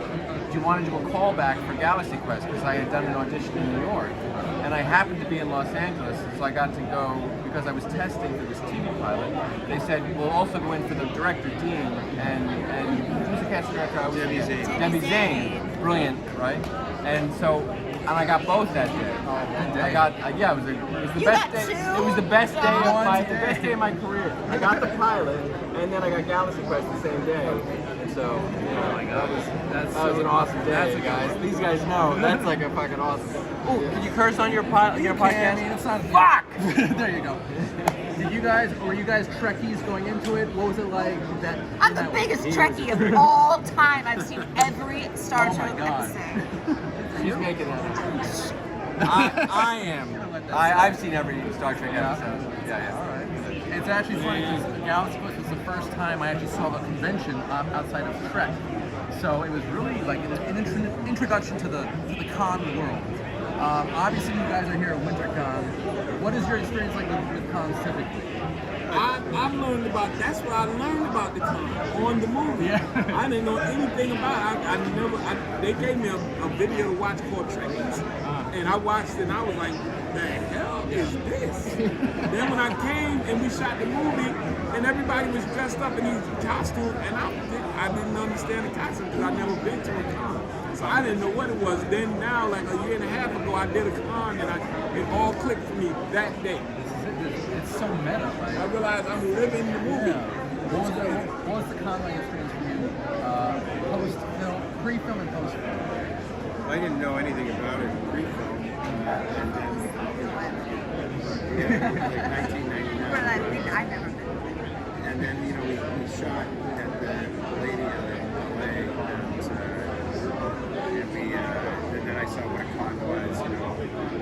"Do you want to do a callback for Galaxy Quest?" Because I had done an audition in New York, and I happened to be in Los Angeles, so I got to go because I was testing for this TV pilot. They said, "We'll also go in for the director Dean and who's the casting director?" Debbie Zane, brilliant, right? And so. And I got both that day. I got it was the best day. It was the best day of my career. I got the pilot, and then I got Galaxy Quest the same day. And so, oh my God, that was an awesome day, guys. These guys know that's like a fucking awesome. Ooh, can you curse on your podcast? It's not. Fuck. There you go. Were you guys Trekkies going into it? What was it like? I'm the biggest Trekkie of all time. I've seen every Star Trek episode. She's making that. I am. I've seen every Star Trek episode. Yeah. All right. It's actually funny because Galaxy Quest was the first time I actually saw the convention outside of Trek. So it was really like an introduction to the con world. Obviously, you guys are here at WinterCon. What is your experience like with cons typically? I've learned about, that's where I learned about the con, on the movie. Yeah. I didn't know anything about it. They gave me a video to watch called Trekkies, and I watched it and I was like, the hell is this? Then when I came and we shot the movie and everybody was dressed up in these costumes, and I didn't understand the costume because I'd never been to a con. So I didn't know what it was. Then now, like a year and a half ago, I did a con and it all clicked for me that day. It's so meta, right? I realized I'm living the movie. Yeah. What was the con-like experience for you? Post-film, pre-film and post-film? I didn't know anything about it pre-film. Like 1999. I've never been. And then, you know, we shot at the Palladium in LA, and then I saw what a con was, you know,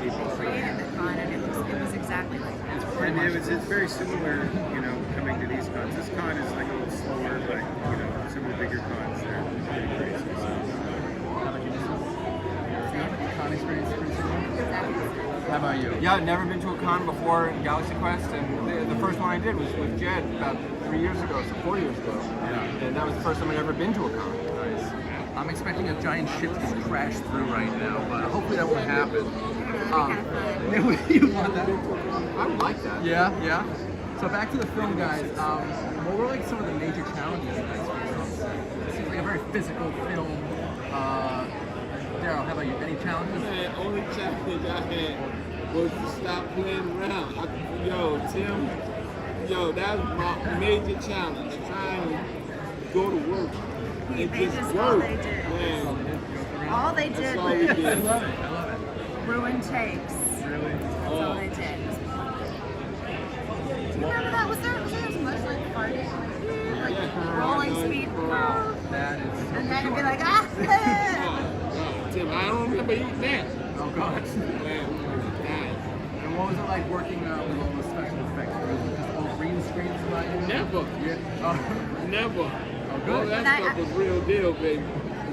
people Created the con, and it was exactly like that. it's very similar, you know, coming to these cons. This con is like a little slower, but, you know, some of the bigger cons, they're pretty crazy. So. Con experience pretty similar? How about you? Yeah, I've never been to a con before in Galaxy Quest, and the first one I did was with Jed about 3 years ago, so 4 years ago. Yeah. And that was the first time I'd ever been to a con. Nice. I'm expecting a giant ship to just crash through right now, but hopefully that won't happen. You want that? I would like that. Yeah, yeah. So back to the film, guys. What were like some of the major challenges you guys faced on set? It seems like a very physical film. Daryl, how about you? Any challenges? Man, only challenge I had was to stop playing around. Tim, that was my major challenge, trying to go to work. They It just just, worked. all they did. Man, All they did that's all we was did. I love it. I love it. ruin takes. Really? That's all they did. Do you remember that? Was there as much like farting? Like rolling speed? That is. And then it'd be like, ah! Tim, I don't remember eating that. Oh God. Man, And what was it like working with all the special effects? Was it just all green screens like? never, Yeah. Oh, never. oh All good. that stuff was real deal, baby.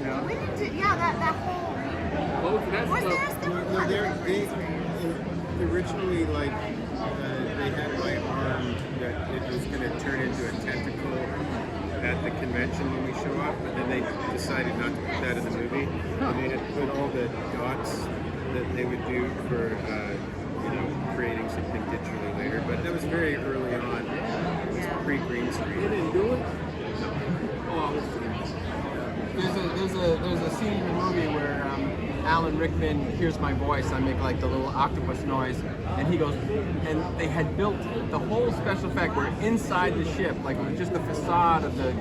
Yeah. We didn't do, yeah, that whole. Most of that Was stuff. They originally, like, they had my arm that it was going to turn into a tentacle at the convention when we show up, but then they decided not to put that in the movie. And they had put all the dots that they would do for, you know, creating something digitally later. But that was very early on. It was pre-green They screen. didn't do it. Oh, There's a scene in the movie where Alan Rickman hears my voice. I make like the little octopus noise, and he goes. And they had built the whole special effect where inside the ship, like it was just the facade of the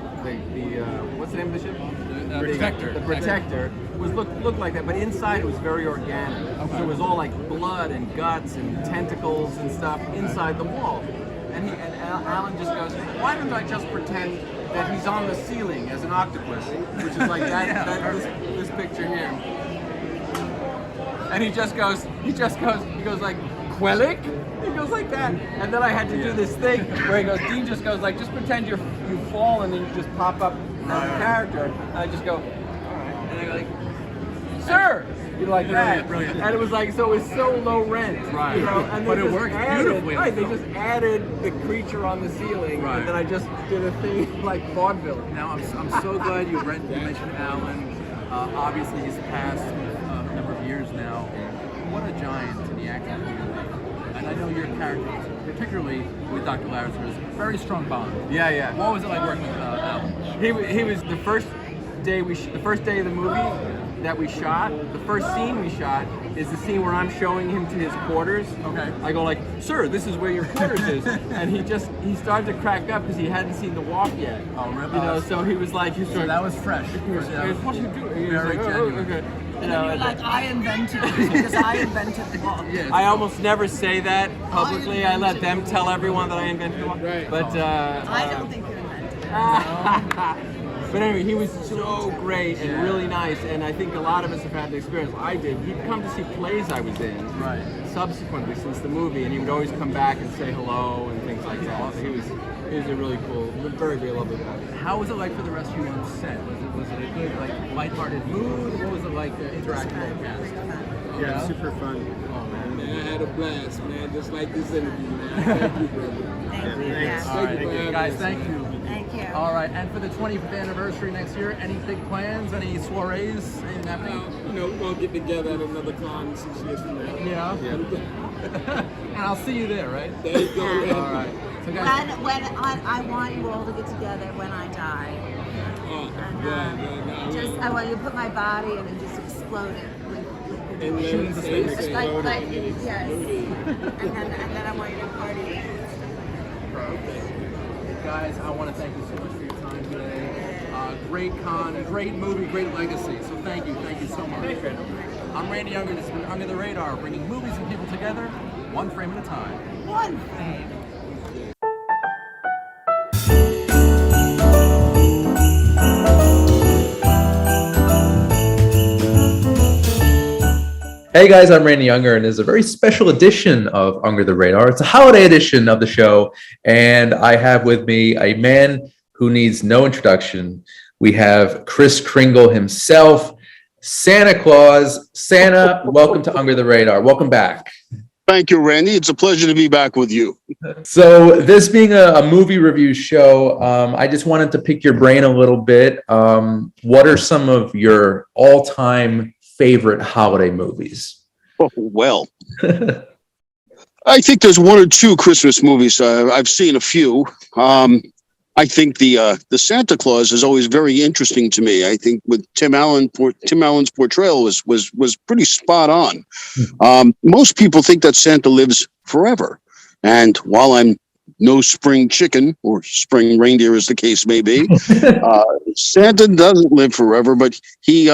what's the name of the ship? Protector. The Protector was looked like that, but inside it was very organic. Okay. So it was all like blood and guts and tentacles and stuff inside the wall. And Alan just goes, why don't I just pretend that he's on the ceiling as an octopus, which is like this picture here. And he goes like, Quellic? He goes like that. And then I had to do this thing where Dean just goes like, just pretend you fall and then you just pop up as a character. And I just go, all right. And I go like, sir! You know, like that. Brilliant. And it was like, so it was so low rent. Right. You know, and But they it just worked added- beautifully in Right, the they film. just added the creature on the ceiling, Right. and then I just did a thing like vaudeville. Now I'm so glad you mentioned Alan. Obviously he's passed a number of years now. What a giant in the acting community. And I know your character, particularly with Dr. Larson, was a very strong bond. Yeah. What was it like working with Alan? He was the first day the first day of the movie that we shot. The first scene we shot is the scene where I'm showing him to his quarters. Okay. I go like, sir, this is where your quarters is, and he started to crack up because he hadn't seen the walk yet. Oh, really? You know, so he was like, So that was fresh. what you do? He was Very like, genuine. okay. You And know, then you're like, I invented it because I invented the book. Yes. I almost never say that publicly. I let them tell everyone that I invented the walk. Right. But I don't think you invented it. But anyway, he was so great and really nice, and I think a lot of us have had the experience I did. He'd come to see plays I was in Right. subsequently since the movie, and he would always come back and say hello and things like that. He was a really cool, very, very lovely guy. How was it like for the rest of you on set? Was it a good, like, lighthearted mood? What was it like interacting with the cast? Yeah, super fun. Oh man, I had a blast, man. Just like this interview, man. Thank you, brother. Thank you. thanks. Yeah. All right, Thank you for having guys, us, thank man. you. Thank you. All right, and for the 25th anniversary next year, any big plans? Any soirees? Anything happening? We're gonna get together at another con 6 years from now. Yeah. And I'll see you there, right? There you go. All right. So guys, When I want you all to get together when I die. And I want you to put my body in and just explode it. And Shoot into space. It's like yes. And then I want you to party. guys, I want to thank you so much for your time today. Great con, great movie, great legacy. So thank you so much. I'm Randy Younger. This has been Under the Radar, bringing movies and people together, one frame at a time. One frame. Hey guys, I'm Randy Younger, and it's a very special edition of Under the Radar. It's a holiday edition of the show, and I have with me a man who needs no introduction. We have Kris Kringle himself, Santa Claus. Santa, welcome to Under the Radar. Welcome back. Thank you, Randy. It's a pleasure to be back with you. So this being a movie review show, I just wanted to pick your brain a little bit. What are some of your all-time favorite holiday movies? Oh, well, I think there's one or two Christmas movies. I've seen a few. I think the Santa Claus is always very interesting to me. I think with Tim Allen's portrayal was pretty spot on. Most people think that Santa lives forever, and while I'm no spring chicken or spring reindeer, as the case may be, Santa doesn't live forever. But he,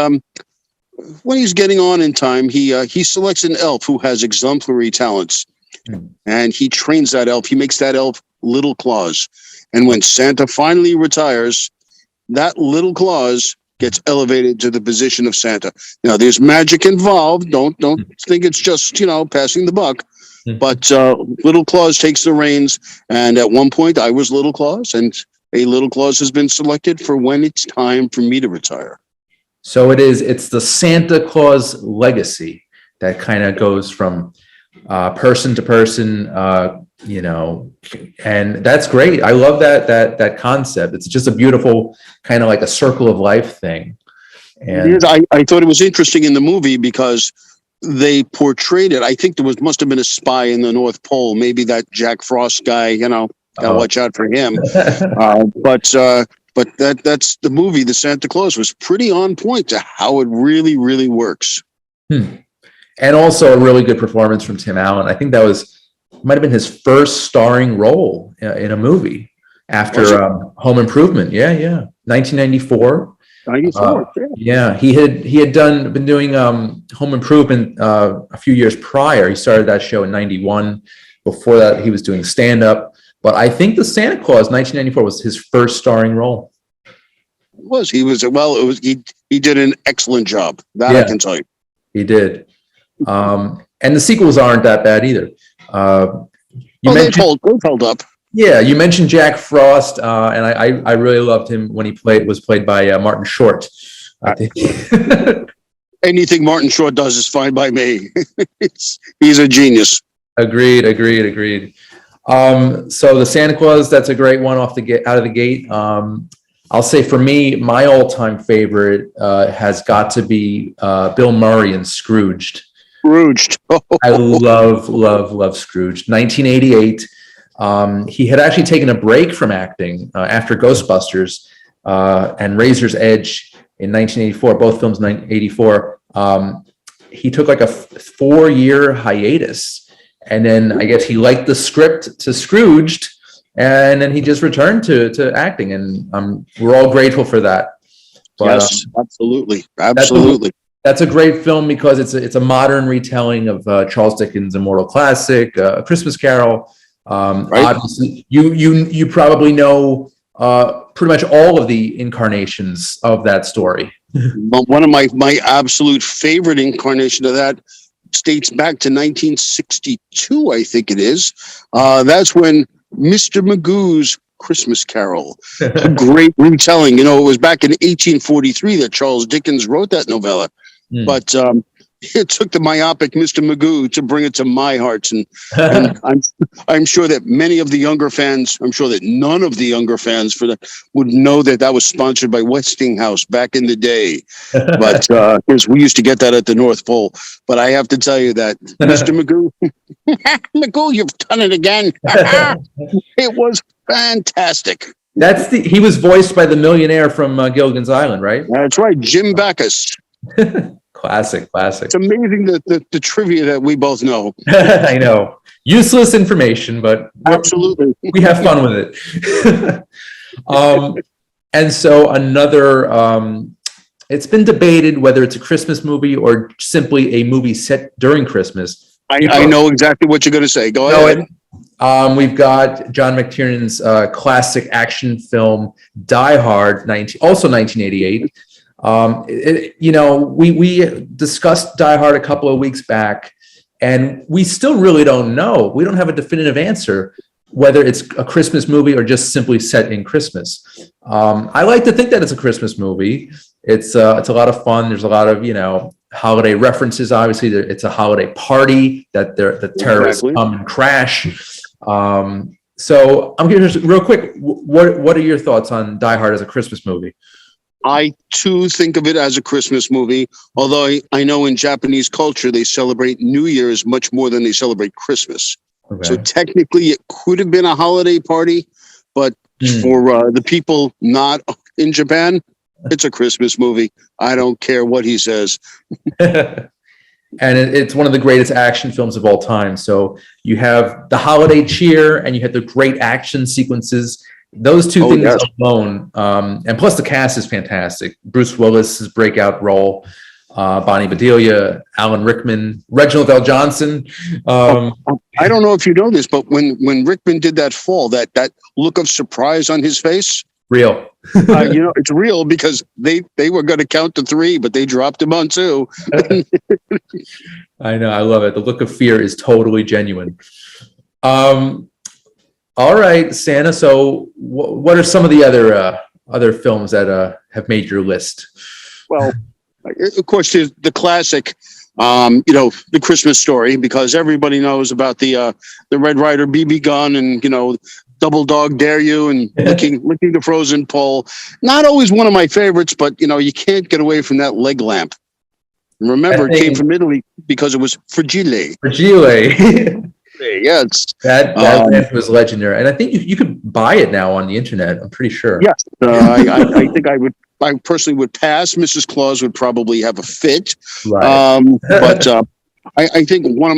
when he's getting on in time, he selects an elf who has exemplary talents, and he trains that elf. He makes that elf Little Claus. And when Santa finally retires, that Little Claus gets elevated to the position of Santa. Now, there's magic involved. Don't think it's just, passing the buck. But Little Claus takes the reins. And at one point, I was Little Claus, and a Little Claus has been selected for when it's time for me to retire. So it's the Santa Claus legacy that kind of goes from person to person, and that's great. I love that concept. It's just a beautiful kind of like a circle of life thing. And I thought it was interesting in the movie because they portrayed it. I think must have been a spy in the North Pole, maybe that Jack Frost guy. Gotta watch out for him. But that's the movie. The Santa Claus was pretty on point to how it really, really works. And also a really good performance from Tim Allen. I think that might have been his first starring role in a movie after Home Improvement. Yeah. 1994. 94. Yeah, he had been doing Home Improvement a few years prior. He started that show in 91. Before that, he was doing stand-up. But I think the Santa Claus 1994 was his first starring role. He did an excellent job. That I can tell you. He did. And the sequels aren't that bad either. They've held up. Yeah, you mentioned Jack Frost, and I really loved him when he was played by Martin Short. I think. Anything Martin Short does is fine by me. He's a genius. Agreed. So the Santa Claus, that's a great one out of the gate. I'll say for me, my all-time favorite has got to be Bill Murray in Scrooged. I love Scrooge. 1988. He had actually taken a break from acting after Ghostbusters and Razor's Edge in 1984, both films in 1984. He took like a 4-year hiatus. And then I guess he liked the script to Scrooged, and then he just returned to acting, and we're all grateful for that. But, yes, absolutely. That's a great film because it's a modern retelling of Charles Dickens' immortal classic, A Christmas Carol. Right. Obviously, you probably know pretty much all of the incarnations of that story. But one of my absolute favorite incarnation of that dates back to 1962, I think it is. That's when Mr. Magoo's Christmas Carol, a great retelling. You know, it was back in 1843 that Charles Dickens wrote that novella, but it took the myopic Mr. Magoo to bring it to my hearts, and I'm sure that many of the younger fans, I'm sure that none of the younger fans for that would know that that was sponsored by Westinghouse back in the day, but because we used to get that at the North Pole. But I have to tell you that Mr. Magoo, Magoo, you've done it again. It was fantastic. He was voiced by the millionaire from Gilligan's Island, right? That's right, Jim Backus. Classic. It's amazing the trivia that we both know. I know. Useless information, but absolutely, we have fun with it. And so another, it's been debated whether it's a Christmas movie or simply a movie set during Christmas. I know exactly what you're going to say. Go ahead. We've got John McTiernan's classic action film Die Hard, also 1988. We discussed Die Hard a couple of weeks back, and we still really don't know. We don't have a definitive answer whether it's a Christmas movie or just simply set in Christmas. I like to think that it's a Christmas movie. It's a lot of fun. There's a lot of holiday references. Obviously, it's a holiday party that the terrorists come and crash. So I'm curious, real quick, what are your thoughts on Die Hard as a Christmas movie? I too think of it as a Christmas movie, although I know in Japanese culture they celebrate New Year's much more than they celebrate Christmas. Okay. So technically it could have been a holiday party, but for the people not in Japan, it's a Christmas movie. I don't care what he says. And it's one of the greatest action films of all time. So you have the holiday cheer and you have the great action sequences. Those two things alone, and plus the cast is fantastic. Bruce Willis's breakout role, Bonnie Bedelia, Alan Rickman, Reginald L. Johnson. I don't know if you know this, but when Rickman did that fall, that look of surprise on his face, real. It's real because they were going to count to 3, but they dropped him on 2. I know, I love it. The look of fear is totally genuine. All right, Santa. So, what are some of the other films that have made your list? Well, of course, there's the classic, the Christmas Story, because everybody knows about the Red Ryder BB gun and Double Dog Dare You and licking the frozen pole. Not always one of my favorites, but you can't get away from that leg lamp. And remember, it came from Italy because it was fragile. Fragile. Yes, that lamp was legendary, and I think you could buy it now on the internet. I'm pretty sure. Yes, I think I personally would pass. Mrs. Claus would probably have a fit, right. But I think one of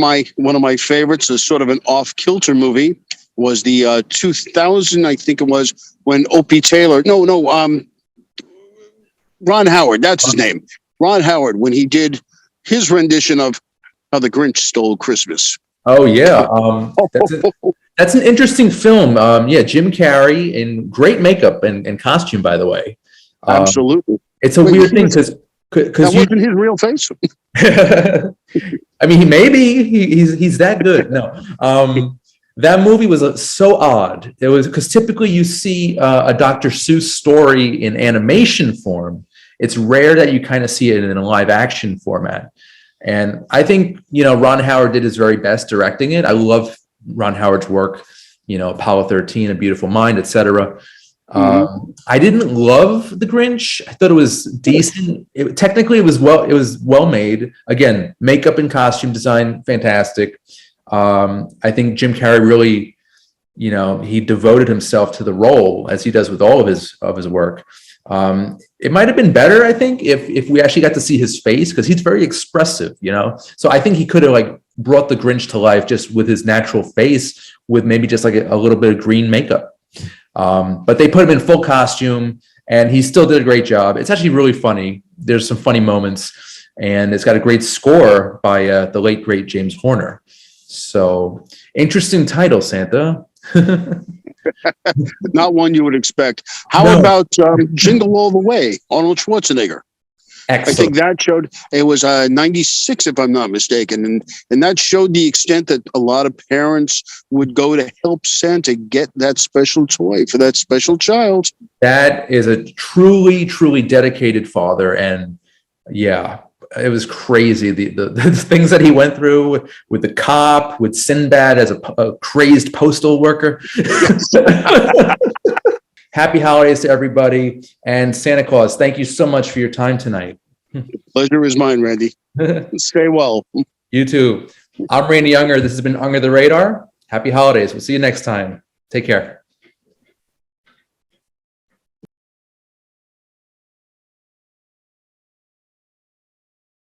my favorites is sort of an off-kilter movie was the 2000, I think it was, when Opie Taylor. Ron Howard. That's his name. Ron Howard, when he did his rendition of How the Grinch Stole Christmas. Oh yeah, that's an interesting film. Jim Carrey in great makeup and costume, by the way. Absolutely, it's a weird thing because that wasn't his real face. I mean, maybe he's that good. No, that movie was so odd. It was because typically you see a Dr. Seuss story in animation form. It's rare that you kind of see it in a live action format. And I think, Ron Howard did his very best directing it. I love Ron Howard's work, Apollo 13, A Beautiful Mind, etc. I didn't love The Grinch. I thought it was decent. Technically, it was well made. Again, makeup and costume design, fantastic. I think Jim Carrey really, he devoted himself to the role as he does with all of his work. It might have been better, I think, if we actually got to see his face, because he's very expressive, So I think he could have brought the Grinch to life just with his natural face, with maybe just a little bit of green makeup. But they put him in full costume, and he still did a great job. It's actually really funny. There's some funny moments, and it's got a great score by the late great James Horner. So interesting title, Santa. Not one you would expect. How about Jingle All the Way, Arnold Schwarzenegger? I think Excellent. that showed it was 96, if I'm not mistaken, and that showed the extent that a lot of parents would go to help Santa get that special toy for that special child. That is a truly, truly dedicated father, and yeah, it was crazy. The things that he went through with the cop, with Sinbad as a crazed postal worker. Happy holidays to everybody, and Santa Claus, thank you so much for your time tonight. Pleasure is mine, Randy. Stay well. You too. I'm Randy Unger. This has been Unger the Radar. Happy holidays. We'll see you next time. Take care.